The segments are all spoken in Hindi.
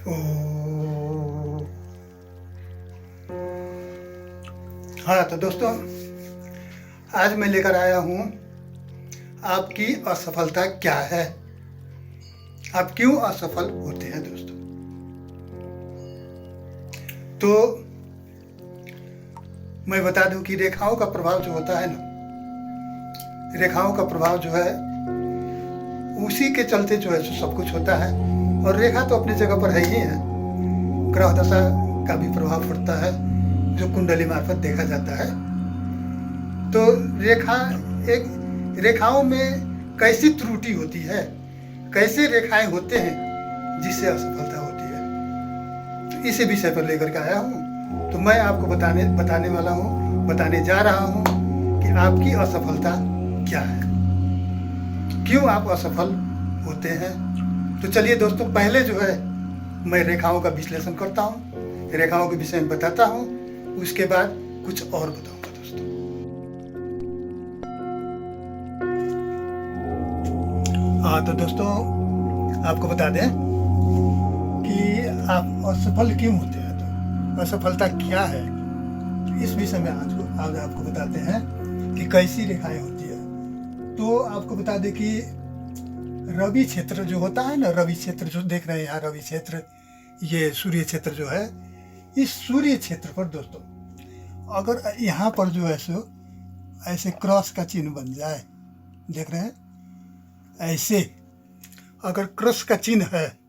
ओ हाँ तो दोस्तों, आज मैं लेकर आया हूँ आपकी असफलता क्या है। आप क्यों असफल होते हैं दोस्तों। तो मैं बता दूं कि रेखाओं का प्रभाव जो होता है ना, रेखाओं का प्रभाव जो है उसी के चलते जो है सब कुछ होता है। और रेखा तो अपनी जगह पर है ही है। ग्रह दशा का भी प्रभाव पड़ता है जो कुंडली मार्फत देखा जाता है। तो रेखाओं में कैसी त्रुटि होती है, कैसे रेखाएं होते हैं जिससे असफलता होती है, तो इसी विषय पर लेकर के आया हूँ। तो मैं आपको बताने वाला हूँ, बताने जा रहा हूँ कि आपकी असफलता क्या है, क्यों आप असफल होते हैं। तो चलिए दोस्तों, पहले जो है मैं रेखाओं का विश्लेषण करता हूँ, रेखाओं के विषय में बताता हूँ, उसके बाद कुछ और बताऊंगा दोस्तों। हाँ तो दोस्तों, आपको बता दें कि आप असफल क्यों होते हैं, तो असफलता क्या है, तो इस विषय में आज आपको बताते हैं कि कैसी रेखाएं होती है। तो आपको बता दें कि रवि क्षेत्र जो होता है ना, रवि क्षेत्र जो देख रहे हैं यहाँ, रवि क्षेत्र, ये सूर्य क्षेत्र जो है, इस सूर्य क्षेत्र पर दोस्तों अगर यहाँ पर जो है सो ऐसे क्रॉस का चिन्ह बन जाए, देख रहे हैं ऐसे, अगर क्रॉस का चिन्ह है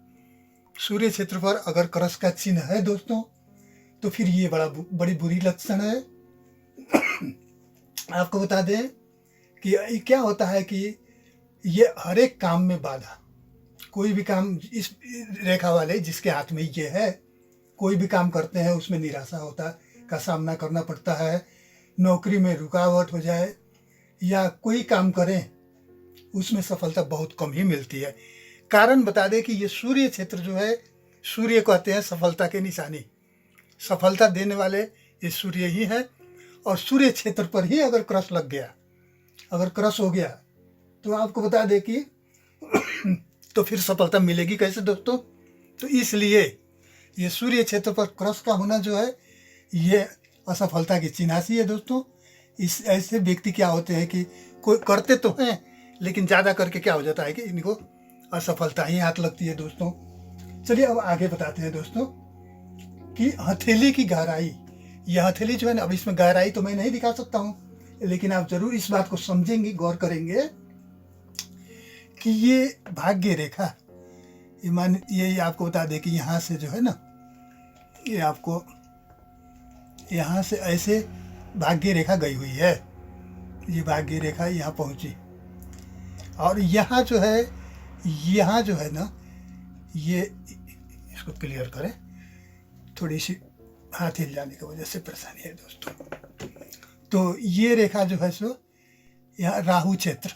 सूर्य क्षेत्र पर, अगर क्रॉस का चिन्ह है दोस्तों, तो फिर ये बड़ी बुरी लक्षण है। आपको बता दें कि क्या होता है कि ये हर एक काम में बाधा, कोई भी काम इस रेखा वाले जिसके हाथ में ये है, कोई भी काम करते हैं उसमें निराशा का सामना करना पड़ता है, नौकरी में रुकावट हो जाए या कोई काम करें उसमें सफलता बहुत कम ही मिलती है। कारण बता दें कि ये सूर्य क्षेत्र जो है, सूर्य कहते हैं सफलता के निशानी, सफलता देने वाले ये सूर्य ही है। और सूर्य क्षेत्र पर ही अगर क्रॉस लग गया, अगर क्रॉस हो गया, तो आपको बता दें कि तो फिर सफलता मिलेगी कैसे दोस्तों। तो इसलिए ये सूर्य क्षेत्र पर क्रॉस का होना जो है, ये असफलता की चिन्हासी है दोस्तों। इस ऐसे व्यक्ति क्या होते हैं कि कोई करते तो हैं, लेकिन ज़्यादा करके क्या हो जाता है कि इनको असफलता ही हाथ लगती है दोस्तों। चलिए अब आगे बताते हैं दोस्तों कि हथेली की गहराई, यह हथेली जो है ना, अब इसमें गहराई तो मैं नहीं दिखा सकता हूँ, लेकिन आप जरूर इस बात को समझेंगे, गौर करेंगे कि ये भाग्य रेखा, ये आपको बता दें कि यहाँ से जो है ना, ये आपको यहाँ से ऐसे भाग्य रेखा गई हुई है, ये भाग्य रेखा यहाँ पहुँची, और यहाँ जो है ना, ये इसको क्लियर करें, थोड़ी सी हाथ हिल जाने की वजह से परेशानी है दोस्तों। तो ये रेखा जो है सो यहाँ राहु क्षेत्र,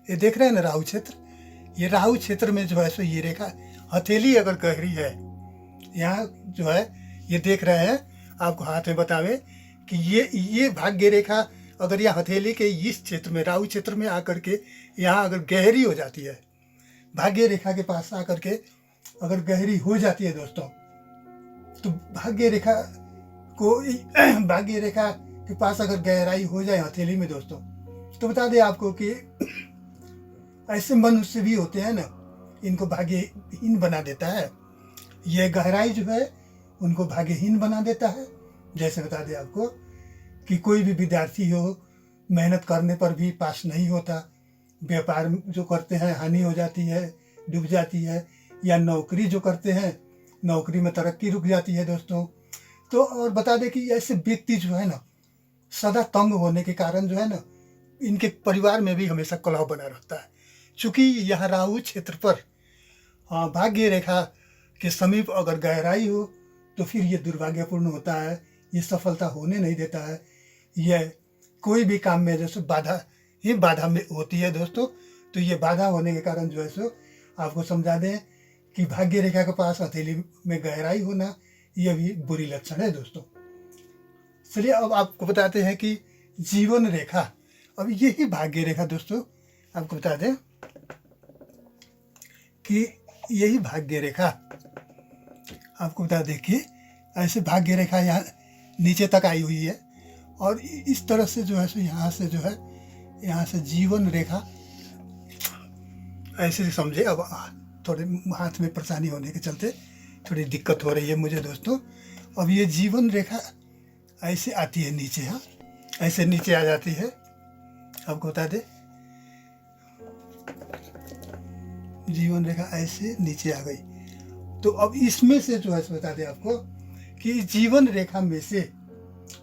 ये देख रहे हैं ना राहु क्षेत्र, ये राहु क्षेत्र में जो है सो ये रेखा हथेली अगर गहरी है, यहाँ जो है ये देख रहे हैं, आपको हाथ में बतावे कि ये भाग्य रेखा अगर यह हथेली के इस क्षेत्र में, राहु क्षेत्र में आकर के यहाँ अगर गहरी हो जाती है, भाग्य रेखा के पास आकर के अगर गहरी हो जाती है दोस्तों, तो भाग्य रेखा के पास अगर गहराई हो जाए हथेली में दोस्तों, तो बता दें आपको कि ऐसे मनुष्य भी होते हैं ना, इनको भाग्यहीन बना देता है। यह गहराई जो है उनको भाग्यहीन बना देता है। जैसे बता दें आपको कि कोई भी विद्यार्थी हो, मेहनत करने पर भी पास नहीं होता, व्यापार जो करते हैं हानि हो जाती है, डूब जाती है, या नौकरी जो करते हैं नौकरी में तरक्की रुक जाती है दोस्तों। तो और बता दें कि ऐसे व्यक्ति जो है ना, सदा तंग होने के कारण जो है ना, इनके परिवार में भी हमेशा कलह बना रहता है। चूँकि यह राहु क्षेत्र पर भाग्य रेखा के समीप अगर गहराई हो, तो फिर ये दुर्भाग्यपूर्ण होता है, ये सफलता होने नहीं देता है, यह कोई भी काम में जैसे बाधा में होती है दोस्तों। तो ये बाधा होने के कारण जो है सो आपको समझा दें कि भाग्य रेखा के पास हथेली में गहराई होना, यह भी बुरी लक्षण है दोस्तों। चलिए अब आपको बताते हैं कि जीवन रेखा, अब यही भाग्य रेखा दोस्तों, आपको बता दें कि यही भाग्य रेखा आपको बता दें कि ऐसे भाग्य रेखा यहाँ नीचे तक आई हुई है, और इस तरह से जो है सो यहाँ से जो है, यहाँ से जीवन रेखा ऐसे समझे। अब थोड़े हाथ में परेशानी होने के चलते थोड़ी दिक्कत हो रही है मुझे दोस्तों। अब ये जीवन रेखा ऐसे आती है नीचे, हाँ ऐसे नीचे आ जाती है। आपको बता दें जीवन रेखा ऐसे नीचे आ गई। तो अब इसमें से जो है बता दें आपको कि जीवन रेखा में से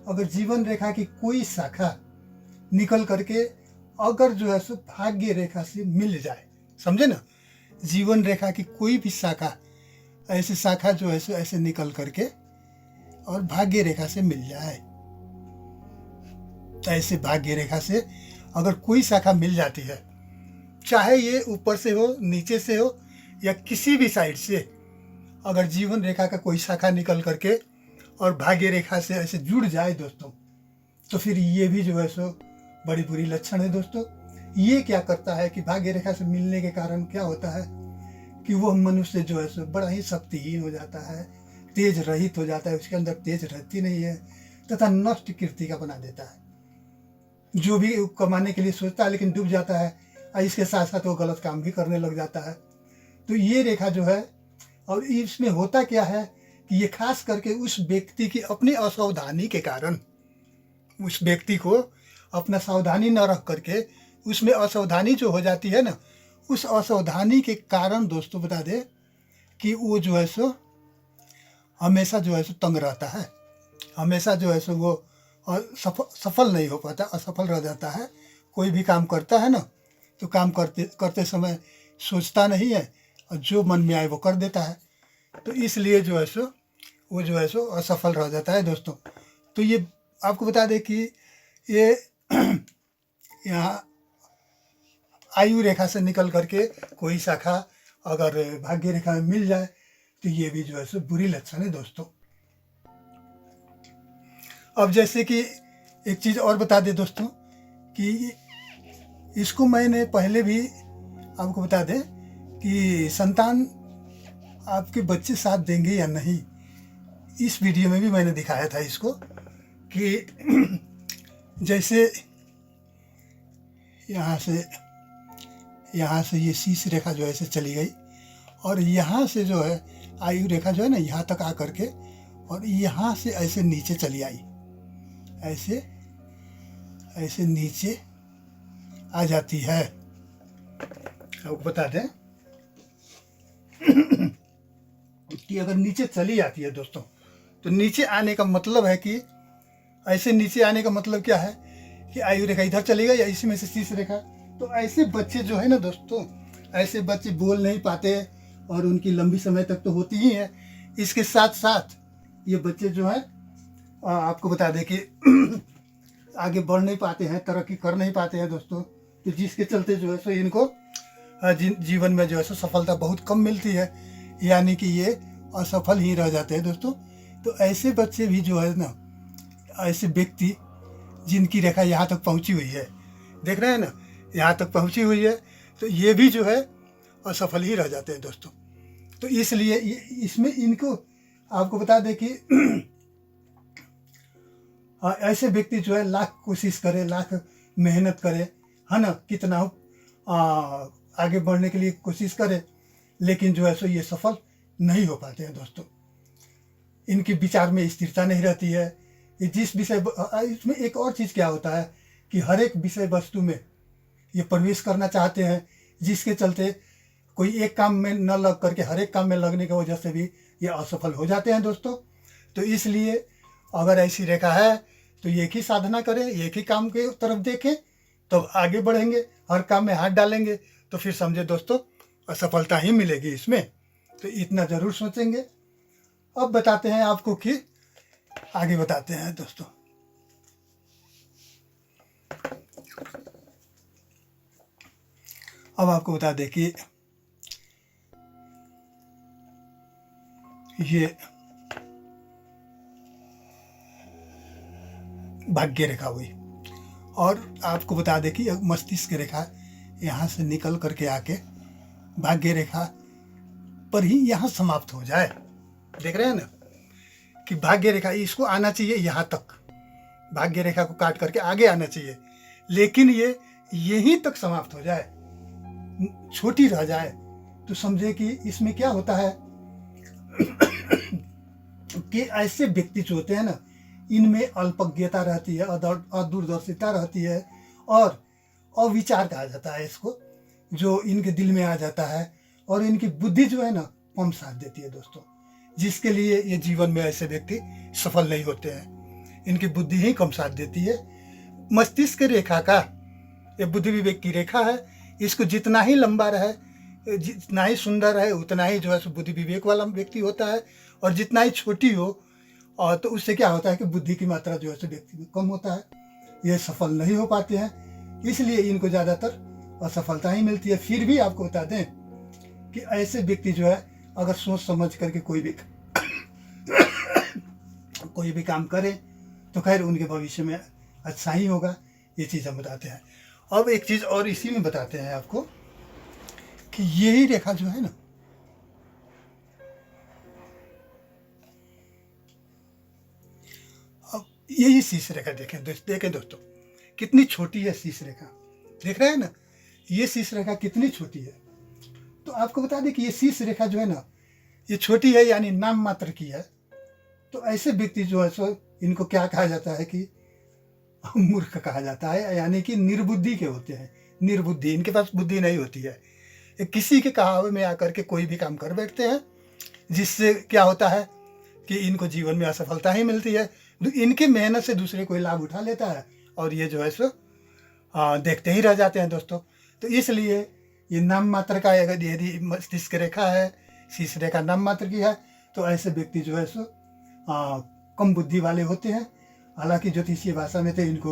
अगर जीवन रेखा की कोई शाखा निकल करके अगर जो है सो भाग्य रेखा से मिल जाए, समझे ना, जीवन रेखा की कोई भी शाखा, ऐसे शाखा जो है सो ऐसे निकल करके और भाग्य रेखा से मिल जाए, ऐसे भाग्य रेखा से अगर कोई शाखा मिल जाती है, चाहे ये ऊपर से हो, नीचे से हो, या किसी भी साइड से, अगर जीवन रेखा का कोई शाखा निकल करके और भाग्य रेखा से ऐसे जुड़ जाए दोस्तों, तो फिर ये भी जो है सो बड़ी बुरी लक्षण है दोस्तों। ये क्या करता है कि भाग्य रेखा से मिलने के कारण क्या होता है कि वह मनुष्य जो है सो बड़ा ही शक्तिहीन हो जाता है, तेज रहित हो जाता है, उसके अंदर तेज रहती नहीं है, तथा नष्ट कीर्ति का बना देता है। जो भी कमाने के लिए सोचता है लेकिन डूब जाता है, और इसके साथ साथ वो गलत काम भी करने लग जाता है। तो ये रेखा जो है, और इसमें होता क्या है कि ये खास करके उस व्यक्ति की अपनी असावधानी के कारण, उस व्यक्ति को अपना सावधानी न रख करके उसमें असावधानी जो हो जाती है ना, उस असावधानी के कारण दोस्तों बता दे कि वो जो है सो हमेशा जो है सो तंग रहता है, हमेशा जो है सो वो सफल नहीं हो पाता, असफल रह जाता है। कोई भी काम करता है ना, तो काम करते समय सोचता नहीं है और जो मन में आए वो कर देता है। तो इसलिए जो है सो वो जो है सो असफल रह जाता है दोस्तों। तो ये आपको बता दें कि ये यहाँ आयु रेखा से निकल करके कोई शाखा अगर भाग्य रेखा में मिल जाए तो ये भी जो है सो बुरी लक्षण है दोस्तों। अब जैसे कि एक चीज़ और बता दें दोस्तों कि इसको मैंने पहले भी आपको बता दें कि संतान आपके बच्चे साथ देंगे या नहीं, इस वीडियो में भी मैंने दिखाया था इसको कि जैसे यहाँ से ये शीश रेखा जो है ऐसे चली गई, और यहाँ से जो है आयु रेखा जो है ना यहाँ तक आ करके और यहाँ से ऐसे नीचे चली आई, ऐसे ऐसे नीचे आ जाती है। आपको बता दें कि अगर नीचे चली जाती है दोस्तों, तो नीचे आने का मतलब है कि ऐसे नीचे आने का मतलब क्या है कि आयु रेखा इधर चली गई या इसी में से शीश रेखा। तो ऐसे बच्चे जो है ना दोस्तों, ऐसे बच्चे बोल नहीं पाते और उनकी लंबी समय तक तो होती ही है। इसके साथ साथ ये बच्चे जो है आपको बता दें कि आगे बढ़ नहीं पाते हैं, तरक्की कर नहीं पाते हैं दोस्तों। तो जिसके चलते जो है सो इनको जीवन में जो है सो सफलता बहुत कम मिलती है, यानी कि ये असफल ही रह जाते हैं दोस्तों। तो ऐसे बच्चे भी जो है ना, ऐसे व्यक्ति जिनकी रेखा यहाँ तक पहुँची हुई है, देख रहे हैं ना, यहाँ तक पहुँची हुई है, तो ये भी जो है असफल ही रह जाते हैं दोस्तों। तो इसलिए इसमें इनको आपको बता दें कि ऐसे व्यक्ति जो है लाख कोशिश करे, लाख मेहनत करे, है ना, कितना आगे बढ़ने के लिए कोशिश करे, लेकिन जो है सो ये सफल नहीं हो पाते हैं दोस्तों। इनके विचार में स्थिरता नहीं रहती है। ये जिस विषय, इसमें एक और चीज़ क्या होता है कि हर एक विषय वस्तु में ये प्रवेश करना चाहते हैं, जिसके चलते कोई एक काम में न लग करके हर एक काम में लगने की वजह से भी ये असफल हो जाते हैं दोस्तों। तो इसलिए अगर ऐसी रेखा है तो एक ही साधना करें, एक ही काम के तरफ देखें, तो आगे बढ़ेंगे, हर काम में हाथ डालेंगे तो फिर समझे दोस्तों असफलता ही मिलेगी इसमें। तो इतना ज़रूर सोचेंगे। अब बताते हैं आपको कि आगे बताते हैं दोस्तों। अब आपको बता दें कि ये भाग्य रेखा हुई, और आपको बता दें कि मस्तिष्क रेखा यहाँ से निकल करके आके भाग्य रेखा पर ही यहाँ समाप्त हो जाए। देख रहे हैं ना कि भाग्य रेखा, इसको आना चाहिए यहाँ तक, भाग्य रेखा को काट करके आगे आना चाहिए, लेकिन ये यहीं तक समाप्त हो जाए, छोटी रह जाए, तो समझे कि इसमें क्या होता है कि ऐसे व्यक्ति जो होते हैं ना, इनमें अल्पज्ञता रहती है, अदूरदर्शिता रहती है, और अविचार कहा जाता है इसको, जो इनके दिल में आ जाता है, और इनकी बुद्धि जो है ना कम साथ देती है दोस्तों, जिसके लिए ये जीवन में ऐसे व्यक्ति सफल नहीं होते हैं। इनकी बुद्धि ही कम साथ देती है। मस्तिष्क रेखा का, ये बुद्धि विवेक की रेखा है, इसको जितना ही लंबा रहे, जितना ही सुंदर रहे, उतना ही जो है सो बुद्धि विवेक वाला व्यक्ति होता है, और जितना ही छोटी हो और तो उससे क्या होता है कि बुद्धि की मात्रा जो है सो व्यक्ति में कम होता है, ये सफल नहीं हो पाते हैं, इसलिए इनको ज़्यादातर असफलता ही मिलती है। फिर भी आपको बता दें कि ऐसे व्यक्ति जो है अगर सोच समझ करके कोई भी काम करें तो खैर उनके भविष्य में अच्छा ही होगा, ये चीज़ हम बताते हैं। अब एक चीज़ और इसी में बताते हैं आपको कि यही रेखा जो है ना, अब यही शीर्ष रेखा देखें दोस्तों कितनी छोटी है शीर्ष रेखा, देख रहे हैं ना, ये शीर्ष रेखा कितनी छोटी है। तो आपको बता दें कि ये शीर्ष रेखा जो है ना, ये छोटी है, यानी नाम मात्र की है। तो ऐसे व्यक्ति जो है सो इनको क्या कहा जाता है कि मूर्ख कहा जाता है, यानी कि निर्बुद्धि के होते हैं, निर्बुद्धि, इनके पास बुद्धि नहीं होती है। ये किसी के कहावे में आकर के कोई भी काम कर बैठते हैं, जिससे क्या होता है कि इनको जीवन में असफलता ही मिलती है। इनकी मेहनत से दूसरे कोई लाभ उठा लेता है, और ये जो है सो देखते ही रह जाते हैं दोस्तों। तो इसलिए ये नाम मात्र का, अगर यदि मस्तिष्क रेखा है, शीर्ष रेखा नाम मात्र की है, तो ऐसे व्यक्ति जो है सो कम बुद्धि वाले होते हैं। हालांकि ज्योतिषीय भाषा में तो इनको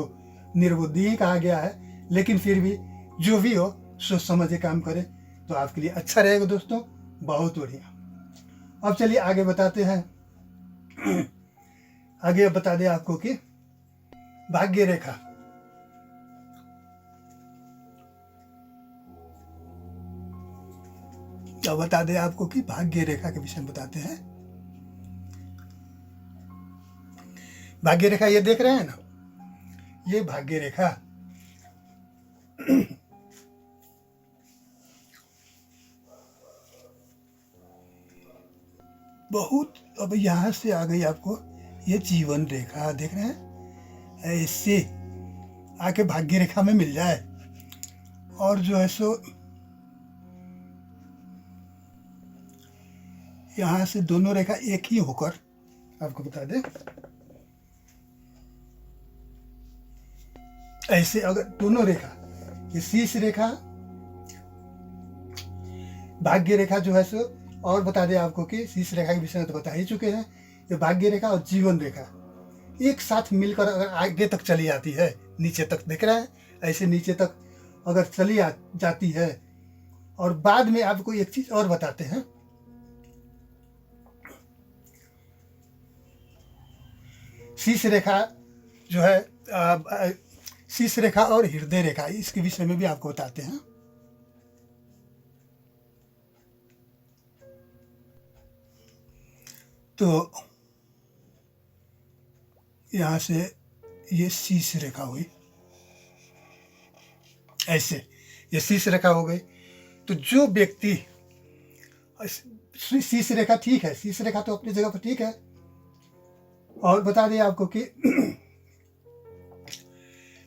निर्बुद्धि ही कहा गया है, लेकिन फिर भी जो भी हो सोच समझ के काम करें तो आपके लिए अच्छा रहेगा दोस्तों, बहुत बढ़िया। अब चलिए आगे बताते हैं। आगे बता दें आपको कि भाग्य रेखा, अब बता दें आपको कि भाग्य रेखा के विषय में बताते हैं। भाग्य रेखा ये देख रहे हैं ना, ये भाग्य रेखा बहुत, अब यहां से आ गई आपको ये जीवन रेखा, देख रहे हैं, ऐसे आके भाग्य रेखा में मिल जाए, और जो है सो यहां से दोनों रेखा एक ही होकर, आपको बता दें ऐसे अगर दोनों रेखा, ये शीर्ष रेखा भाग्य रेखा जो है सो, और बता दें आपको कि शीर्ष रेखा के विषय में तो बता ही चुके हैं, ये भाग्य रेखा और जीवन रेखा एक साथ मिलकर अगर आगे तक चली आती है, नीचे तक देख रहे हैं, ऐसे नीचे तक अगर चली जाती है, और बाद में आपको एक चीज और बताते हैं, शीर्ष रेखा जो है, शीर्ष रेखा और हृदय रेखा, इसके विषय में भी आपको बताते हैं। तो यहां से ये शीर्ष रेखा हुई, ऐसे ये शीर्ष रेखा हो गई। तो जो व्यक्ति, शीर्ष रेखा ठीक है, शीर्ष रेखा तो अपनी जगह पर ठीक है, और बता दें आपको कि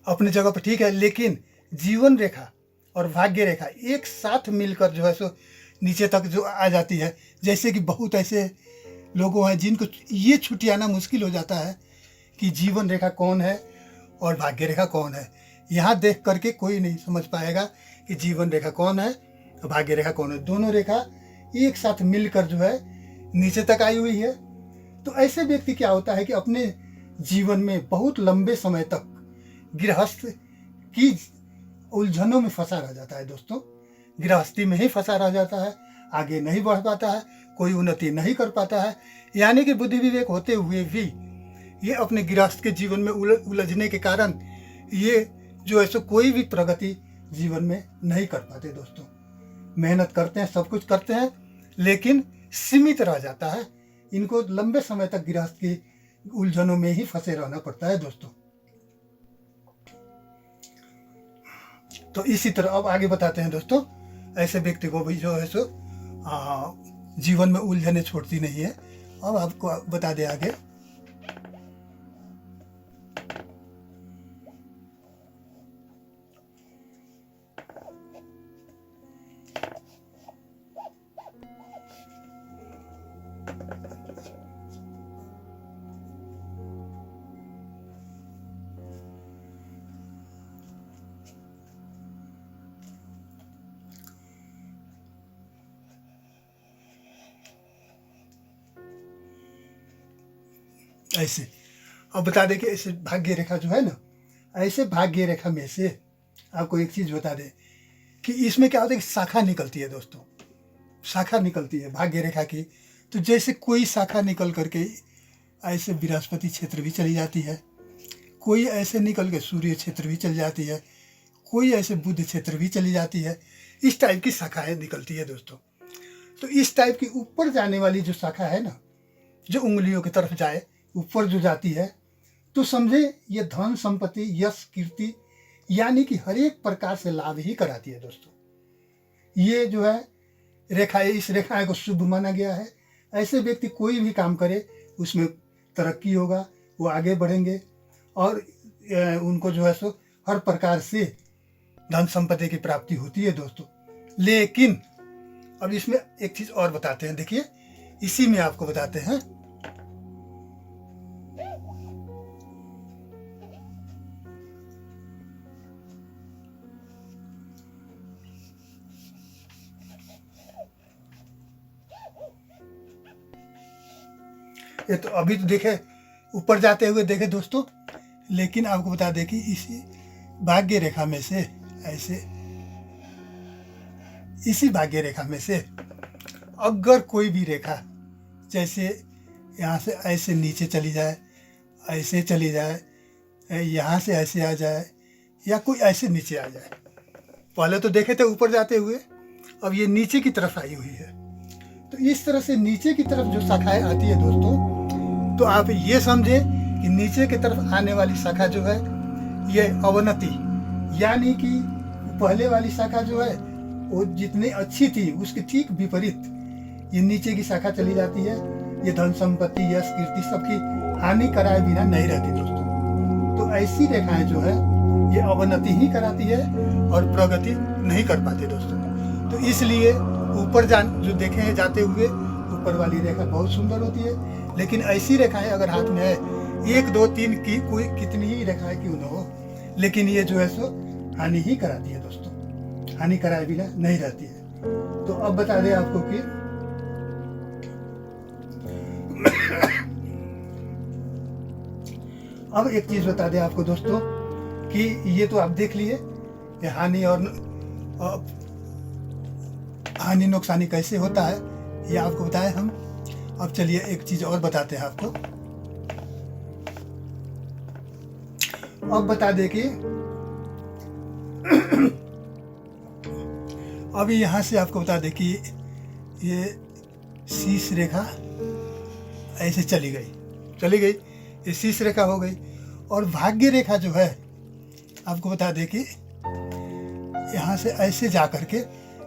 अपनी जगह पर ठीक है, लेकिन जीवन रेखा और भाग्य रेखा एक साथ मिलकर जो है सो नीचे तक जो आ जाती है। जैसे कि बहुत ऐसे लोगों हैं जिनको ये छुटियाना मुश्किल हो जाता है कि जीवन रेखा कौन है और भाग्य रेखा कौन है। यहाँ देख करके कोई नहीं समझ पाएगा कि जीवन रेखा कौन है और भाग्य रेखा कौन है। दोनों रेखा एक साथ मिलकर जो है नीचे तक आई हुई है। तो ऐसे व्यक्ति क्या होता है कि अपने जीवन में बहुत लंबे समय तक गृहस्थ की उलझनों में फंसा रह जाता है दोस्तों, गृहस्थी में ही फंसा रह जाता है, आगे नहीं बढ़ पाता है, कोई उन्नति नहीं कर पाता है। यानी कि बुद्धि विवेक होते हुए भी ये अपने गृहस्थ के जीवन में उलझने के कारण ये जो है सो कोई भी प्रगति जीवन में नहीं कर पाते दोस्तों। मेहनत करते हैं, सब कुछ करते हैं, लेकिन सीमित रह जाता है, इनको लंबे समय तक गृहस्थ की उलझनों में ही फंसे रहना पड़ता है दोस्तों। तो इसी तरह अब आगे बताते हैं दोस्तों, ऐसे व्यक्ति को भी जो है सो जीवन में उलझने छोड़ती नहीं है। अब आपको बता दें आगे। ऐसे अब बता दें कि ऐसे भाग्य रेखा जो है ना, ऐसे भाग्य रेखा में से आपको एक चीज बता दें कि इसमें क्या होता है कि शाखा निकलती है दोस्तों, शाखा निकलती है भाग्य रेखा की। तो जैसे कोई शाखा निकल करके ऐसे बृहस्पति क्षेत्र भी चली जाती है, कोई ऐसे निकल के सूर्य क्षेत्र भी चली जाती है, कोई ऐसे बुध क्षेत्र भी चली जाती है। इस टाइप की शाखाएं निकलती है दोस्तों। तो इस टाइप की ऊपर जाने वाली जो शाखा है ना, जो उंगलियों की तरफ जाए ऊपर जो जाती है, तो समझे ये धन संपत्ति यश कीर्ति यानी कि हर एक प्रकार से लाभ ही कराती है दोस्तों। ये जो है रेखा, इस रेखा को शुभ माना गया है। ऐसे व्यक्ति कोई भी काम करे उसमें तरक्की होगा, वो आगे बढ़ेंगे और उनको जो है सो हर प्रकार से धन संपत्ति की प्राप्ति होती है दोस्तों। लेकिन अब इसमें एक चीज और बताते हैं, देखिए इसी में आपको बताते हैं। ये तो अभी तो देखे ऊपर जाते हुए देखे दोस्तों, लेकिन आपको बता दें कि इसी भाग्य रेखा में से ऐसे, इसी भाग्य रेखा में से अगर कोई भी रेखा जैसे यहाँ से ऐसे नीचे चली जाए, ऐसे चली जाए, यहाँ से ऐसे आ जाए या कोई ऐसे नीचे आ जाए, पहले तो देखे थे ऊपर जाते हुए, अब ये नीचे की तरफ आई हुई है। तो इस तरह से नीचे की तरफ जो शाखाएं आती है दोस्तों, तो आप ये समझे कि नीचे की तरफ आने वाली शाखा जो है ये अवनति, यानी कि पहले वाली शाखा जो है वो जितनी अच्छी थी उसके ठीक विपरीत ये नीचे की शाखा चली जाती है। ये धन संपत्ति यश कीर्ति सबकी हानि कराए बिना नहीं रहती दोस्तों। तो ऐसी रेखाएं जो है ये अवनति ही कराती है और प्रगति नहीं कर पाते दोस्तों। तो इसलिए ऊपर जो देखे हैं जाते हुए, ऊपर वाली रेखा बहुत सुंदर होती है, लेकिन ऐसी रेखाएं अगर हाथ में है 1 2 3 की कोई कितनी ही रेखाएं क्यों न हो, लेकिन ये जो है सो हानि ही कराती है दोस्तों, हानि कराए बिना नहीं रहती है। तो अब बता दें आपको कि अब एक चीज बता दें आपको दोस्तों कि ये तो आप देख लिए ये हानि और हानि नुकसानी कैसे होता है, ये आपको बताए हम। अब चलिए एक चीज और बताते हैं आपको। अब बता दे कि अभी यहां से आपको बता दे कि ये शीश रेखा ऐसे चली गई, ये शीश रेखा हो गई। और भाग्य रेखा जो है आपको बता दे कि यहां से ऐसे जा करके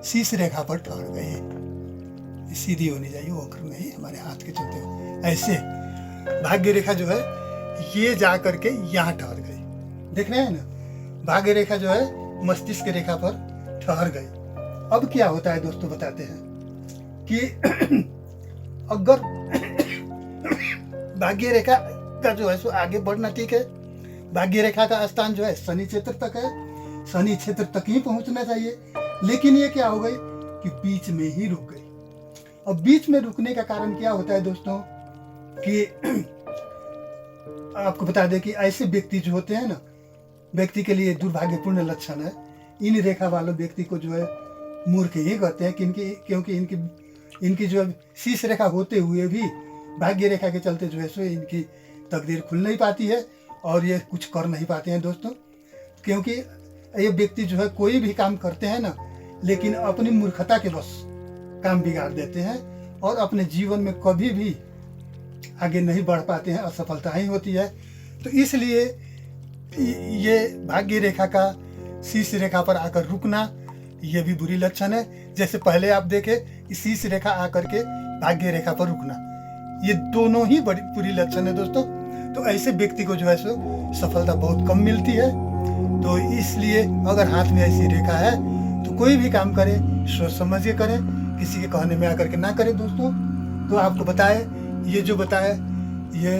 शीश रेखा पर ठहर गई, सीधी होनी चाहिए, वक्र नहीं, हमारे हाथ के चलते हुए ऐसे भाग्य रेखा जो है ये जा करके यहाँ ठहर गई। देख रहे हैं ना, भाग्य रेखा जो है मस्तिष्क रेखा पर ठहर गई। अब क्या होता है दोस्तों बताते हैं कि अगर भाग्य रेखा का जो है सो आगे बढ़ना ठीक है, भाग्य रेखा का स्थान जो है शनि क्षेत्र तक है, शनि क्षेत्र तक ही पहुंचना चाहिए, लेकिन ये क्या हो गई कि बीच में ही रुक गई। अब बीच में रुकने का कारण क्या होता है दोस्तों कि आपको बता दें कि ऐसे व्यक्ति जो होते हैं ना, व्यक्ति के लिए दुर्भाग्यपूर्ण लक्षण है। इन रेखा वालों व्यक्ति को जो है मूर्ख ही कहते हैं, क्योंकि इनकी जो शीश रेखा होते हुए भी भाग्य रेखा के चलते जो है सो इनकी तकदीर खुल नहीं पाती है और ये कुछ कर नहीं पाते हैं दोस्तों। क्योंकि ये व्यक्ति जो है कोई भी काम करते हैं ना, लेकिन अपनी मूर्खता के बस काम बिगाड़ देते हैं और अपने जीवन में कभी भी आगे नहीं बढ़ पाते हैं, असफलता ही होती है। तो इसलिए ये भाग्य रेखा का शीर्ष रेखा पर आकर रुकना ये भी बुरी लक्षण है। जैसे पहले आप देखें शीर्ष रेखा आकर के भाग्य रेखा पर रुकना, ये दोनों ही बड़ी बुरी लक्षण है दोस्तों। तो ऐसे व्यक्ति को जो है सो सफलता बहुत कम मिलती है। तो इसलिए अगर हाथ में ऐसी रेखा है तो कोई भी काम करे सोच समझ के करें, किसी के कहने में आकर के ना करें दोस्तों। तो आपको बताए, ये जो बताए ये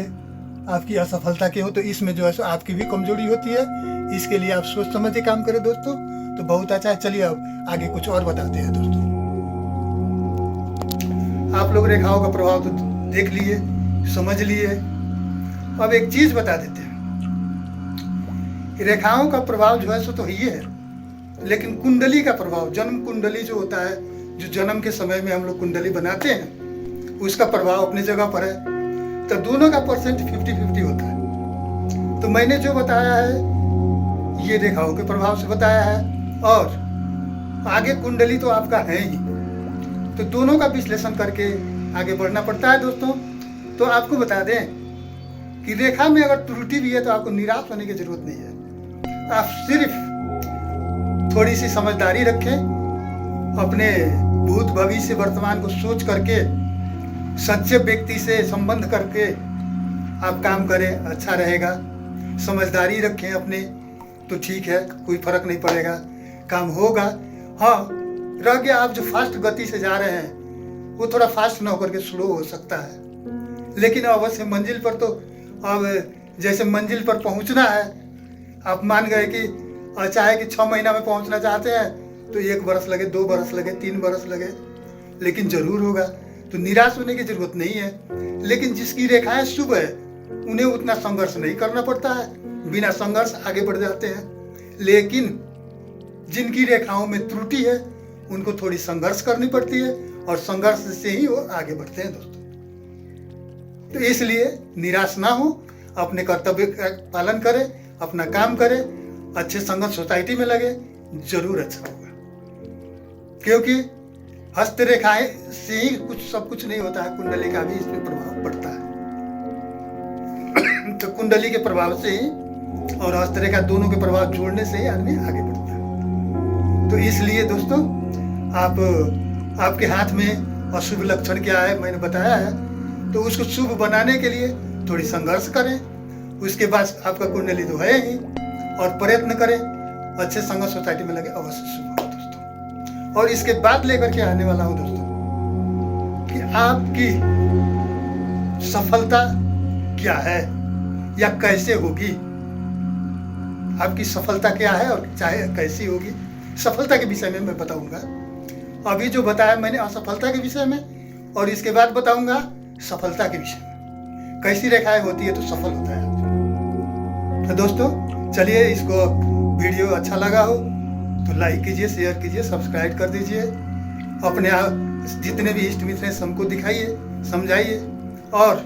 आपकी असफलता के हो तो इसमें जो है सो आपकी भी कमजोरी होती है। इसके लिए आप सोच समझ के काम करें दोस्तों, तो बहुत अच्छा है। चलिए अब आगे कुछ और बताते हैं दोस्तों। आप लोग रेखाओं का प्रभाव तो देख लिए, समझ लिए। अब एक चीज बता देते हैं, रेखाओं का प्रभाव जो है सो तो ये है, लेकिन कुंडली का प्रभाव, जन्म कुंडली जो होता है, जो जन्म के समय में हम लोग कुंडली बनाते हैं, उसका प्रभाव अपनी जगह पर है। तो दोनों का परसेंट 50-50 होता है। तो मैंने जो बताया है ये रेखाओं के प्रभाव से बताया है, और आगे कुंडली तो आपका है ही। तो दोनों का विश्लेषण करके आगे बढ़ना पड़ता है दोस्तों। तो आपको बता दें कि रेखा में अगर त्रुटि भी है तो आपको निराश होने की जरूरत नहीं है। आप सिर्फ थोड़ी सी समझदारी रखें, अपने भूत भविष्य वर्तमान को सोच करके सच्चे व्यक्ति से संबंध करके आप काम करें, अच्छा रहेगा। समझदारी रखें अपने, तो ठीक है, कोई फर्क नहीं पड़ेगा, काम होगा। हाँ, रह गया आप जो फास्ट गति से जा रहे हैं वो थोड़ा फास्ट ना होकर के स्लो हो सकता है, लेकिन अवश्य मंजिल पर तो अब जैसे मंजिल पर पहुंचना है, आप मान गए कि चाहे कि 6 महीना में पहुंचना चाहते हैं तो 1 बरस लगे, 2 बरस लगे, 3 बरस लगे, लेकिन जरूर होगा। तो निराश होने की जरूरत नहीं है। लेकिन जिसकी रेखाएं शुभ है उन्हें उतना संघर्ष नहीं करना पड़ता है, बिना संघर्ष आगे बढ़ जाते हैं। लेकिन जिनकी रेखाओं में त्रुटि है उनको थोड़ी संघर्ष करनी पड़ती है, और संघर्ष से ही वो आगे बढ़ते हैं दोस्तों। तो इसलिए निराश ना हो, अपने कर्तव्य का पालन करें, अपना काम करें, अच्छे संगत सोसाइटी में लगे, जरूर अच्छा होगा। क्योंकि हस्त रेखाएं से ही सब कुछ नहीं होता है, कुंडली का भी इसमें प्रभाव पड़ता है। तो कुंडली के प्रभाव से ही और हस्तरेखा दोनों के प्रभाव जोड़ने से ही आदमी आगे बढ़ता है। तो इसलिए दोस्तों आपके हाथ में अशुभ लक्षण क्या है मैंने बताया है, तो उसको शुभ बनाने के लिए थोड़ी संघर्ष करें। उसके बाद आपका कुंडली तो है ही, और प्रयत्न करें, अच्छे संगत सोसाइटी में लगे, अवश्य शुभ होगा दोस्तों। और इसके बाद लेकर के आने वाला हूं दोस्तों कि आपकी सफलता क्या है या कैसे होगी। आपकी सफलता क्या है और चाहे कैसी होगी, सफलता के विषय में मैं बताऊंगा। अभी जो बताया मैंने असफलता के विषय में, और इसके बाद बताऊंगा सफलता के विषय में। कैसी रेखाएं होती है तो सफल होता है। तो दोस्तों चलिए, इसको वीडियो अच्छा लगा हो तो लाइक कीजिए, शेयर कीजिए, सब्सक्राइब कर दीजिए। अपने आप जितने भी इष्ट मित्र हैं सबको दिखाइए, समझाइए और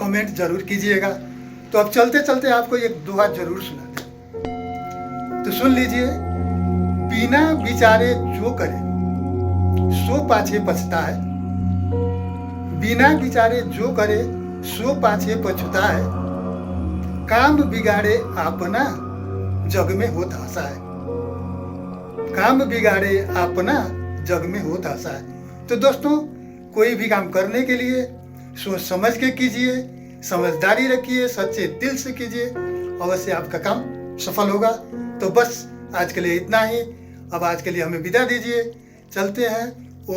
कमेंट जरूर कीजिएगा। तो अब चलते चलते आपको एक दोहा जरूर सुनाते हैं, तो सुन लीजिए। बिना विचारे जो करे सो पाछे पछता है, बिना विचारे जो करे सो पाछे पछता है, काम बिगाड़े अपना जग में हो धासा है, काम बिगाड़े अपना जग में हो धासा है। तो दोस्तों कोई भी काम करने के लिए सोच समझ के कीजिए, समझदारी रखिए, सच्चे दिल से कीजिए, अवश्य आपका काम सफल होगा। तो बस आज के लिए इतना ही। अब आज के लिए हमें विदा दीजिए, चलते हैं। ओ